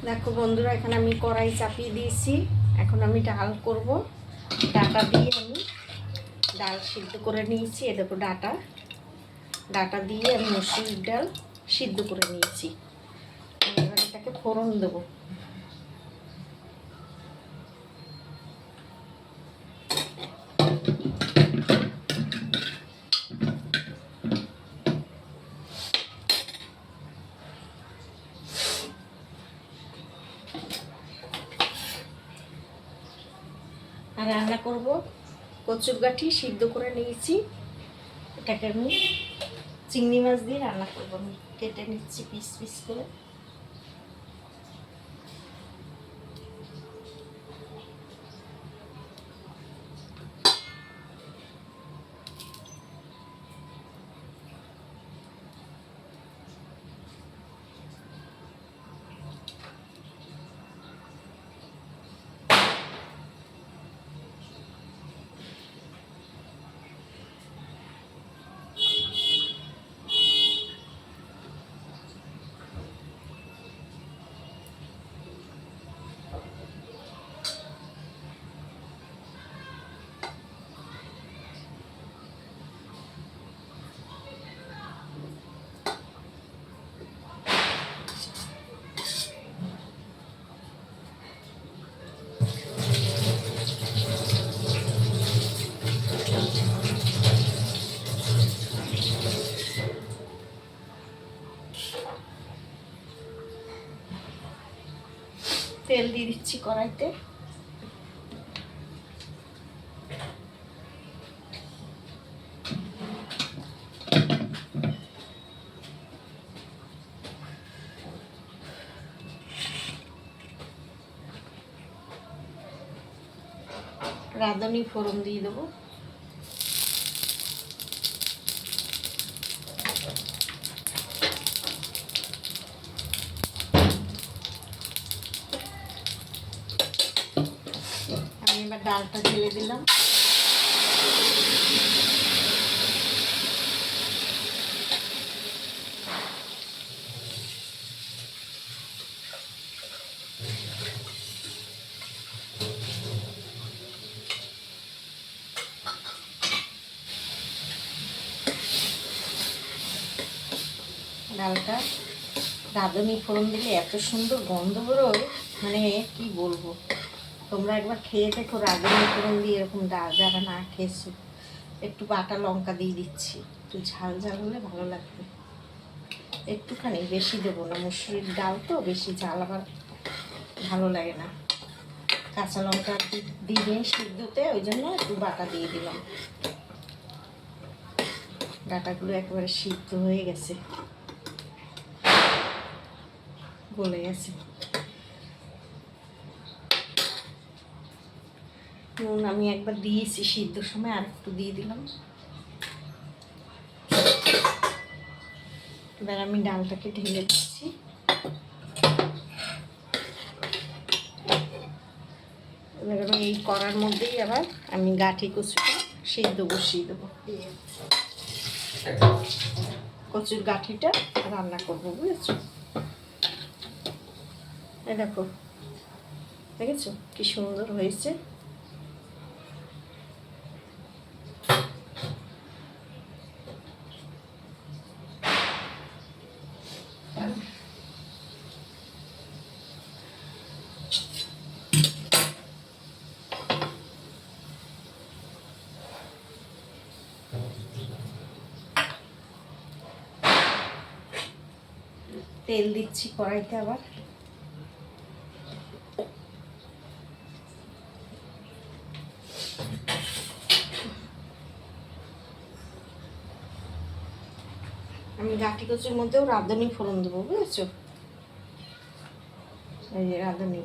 দেখো বন্ধুরা, এখানে আমি কড়াই চাপিয়ে দিয়েছি। এখন আমি ডাল করব। ডাটা দিয়ে আমি ডাল সিদ্ধ করে নিয়েছি। এ দেখো ডাটা দিয়ে আমি মসুরির ডাল সিদ্ধ করে নিয়েছি। এবার এটাকে ফোড়ন দেবো। আর রান্না করব কচুর গাঠি সিদ্ধ করে নিয়েছি। এটাকে আমি চিংড়ি মাছ দিয়ে রান্না করবো। আমি কেটে নিচ্ছি পিস পিস করে। তেল দিয়ে দিচ্ছি কড়াইতে। রাঁধুনি ফোড়ন দিয়ে দেবো। আমি এবার ডালটা ঢেলে দিলাম। ডালটা রাঁধুনি ফোড়ন দিলে এত সুন্দর গন্ধ বেরোয়, মানে কি বলবো। তোমরা একবার খেয়ে দেখো রাঁধুনি ফোড়ন দিয়ে এরকম ডাল, যারা না খেয়েছো। একটু বাটা লঙ্কা দিয়ে দিচ্ছি, একটু ঝাল ঝাল হলে ভালো লাগবে। একটুখানি, বেশি দেবো না, মুসুরির ডাল তো বেশি ঝাল আবার ভালো লাগে না। কাঁচা লঙ্কা দিয়ে সিদ্ধতে, ওই জন্য একটু বাটা দিয়ে দিলাম। ডাটাগুলো একেবারে সিদ্ধ হয়ে গেছে, গলে গেছে। নুন আমি একবার দিয়েছি সিদ্ধর সময়, আর একটু দিয়ে দিলাম। এবার আমি ডালটাকে ঢেলে দিচ্ছি। এবার আমি এই কড়ার মধ্যেই আবার আমি গাঠি কচুটা সিদ্ধ বসিয়ে দেবো। কচুর গাঠিটা রান্না করবো, বুঝেছো? এই দেখো, দেখেছো কি সুন্দর হয়েছে। তেল দিচ্ছি কড়াইতে আবার। আমি গাঠি কচুর মধ্যেও রাঁধুনি ফোড়ন দেবো, বুঝেছো? এই যে রাঁধুনি।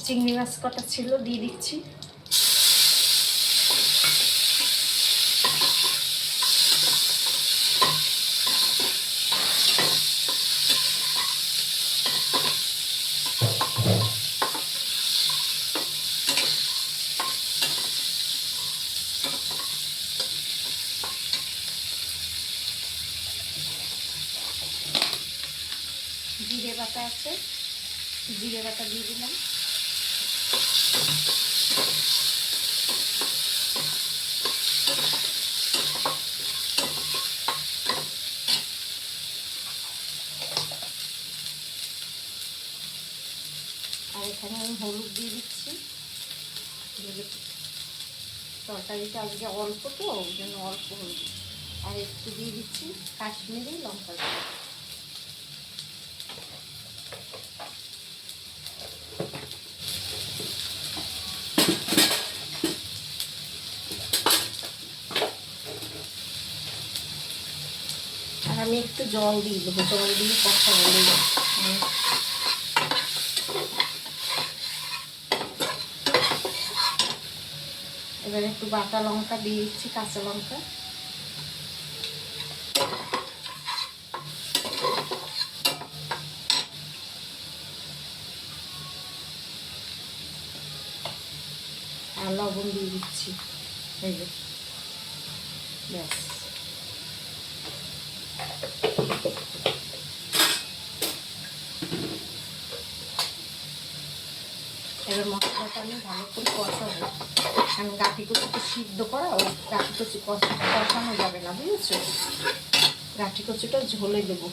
চিংড়ি মাছ কটা ছিল দিয়ে দিচ্ছি। জিরে বাটা আছে, জিরে বাটা দিয়ে দিলাম। আর এখানে আমি হলুদ দিয়ে দিচ্ছি। তরকারিটা আজকে অল্প তো, ওই জন্য অল্প হলুদ। আর একটু দিয়ে দিচ্ছি কাশ্মীরি লঙ্কা গুঁড়ো। আর আমি একটু জল দিয়ে দেবো, জল দিয়ে কথা বলে এবার একটু বাটা লঙ্কা দিয়ে দিচ্ছি, কাঁচা লঙ্কা। আর লবণ দিয়ে দিচ্ছি, এই যে ব্যাস। এবার মশলাটা আমি ভালো করে কষাবো, কারণ গাঁটি কচুটা সিদ্ধ করা, ও গাঁটি কচু কষানো যাবে না, বুঝেছো? গাঁটি কচুটা ঝোলে দেবো।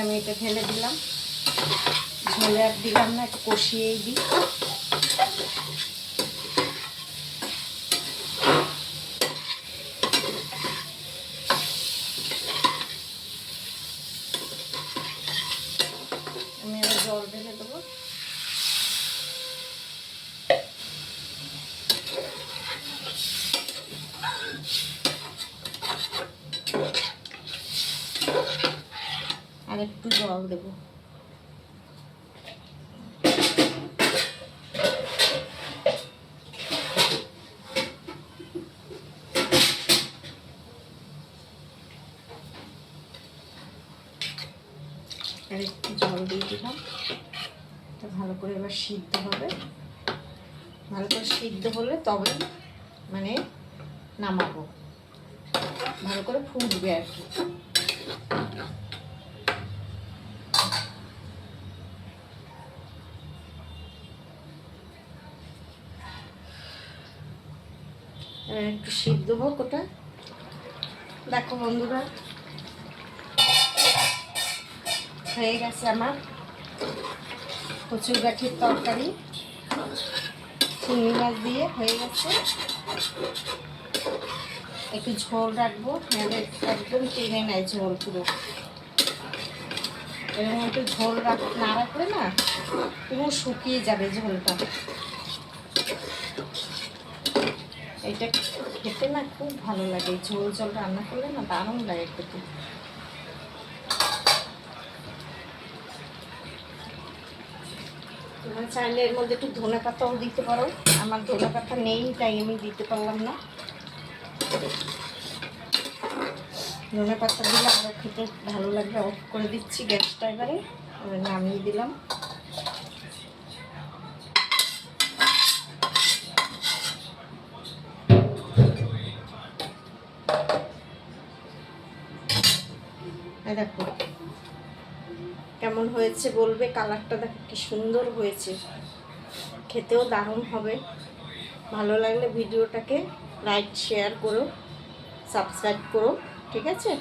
আমি এটা ঢেলে দিলাম, ঝোলে আর দিলাম না, একটু কষিয়েই দিই। আমি এবার জল ঢেলে দেবো। আর একটু জল দেবো। আর একটু জল দিয়ে দিলাম, তো ভালো করে এবার সিদ্ধ হবে। ভালো করে সিদ্ধ হলে তবে মানে নামাবো, ভালো করে ফুটবে আর কি। একটু সিদ্ধ হোক ওটা। দেখো বন্ধুরা, হয়ে গেছে আমার কচুর গাঠির তরকারি, চিংড়ি মাছ দিয়ে হয়ে গেছে। একটু ঝোল রাখবো, নাহলে একদম টেনে নেয় ঝোল পুরো। এরকম একটু ঝোল না রাখলে না পুরো শুকিয়ে যাবে ঝোলটা। এটা খেতে না খুব ভালো লাগে, ঝোল ঝোল রান্না করলে না দারুণ লাগে খেতে। তোমরা চাইলে এর মধ্যে একটু ধনে পাতাও দিতে পারো, আমার ধনে পাতা নেই তাই আমি দিতে পারলাম না। ধনে পাতা দিলে আরও খেতে ভালো লাগবে। অফ করে দিচ্ছি গ্যাসটা, এবারে নামিয়ে দিলাম। দেখো কেমন হয়েছে বলবে, কালারটা দেখো কি সুন্দর হয়েছে, খেতেও দারুণ হবে। ভালো লাগলে ভিডিওটাকে লাইক শেয়ার করো, সাবস্ক্রাইব করো, ঠিক আছে?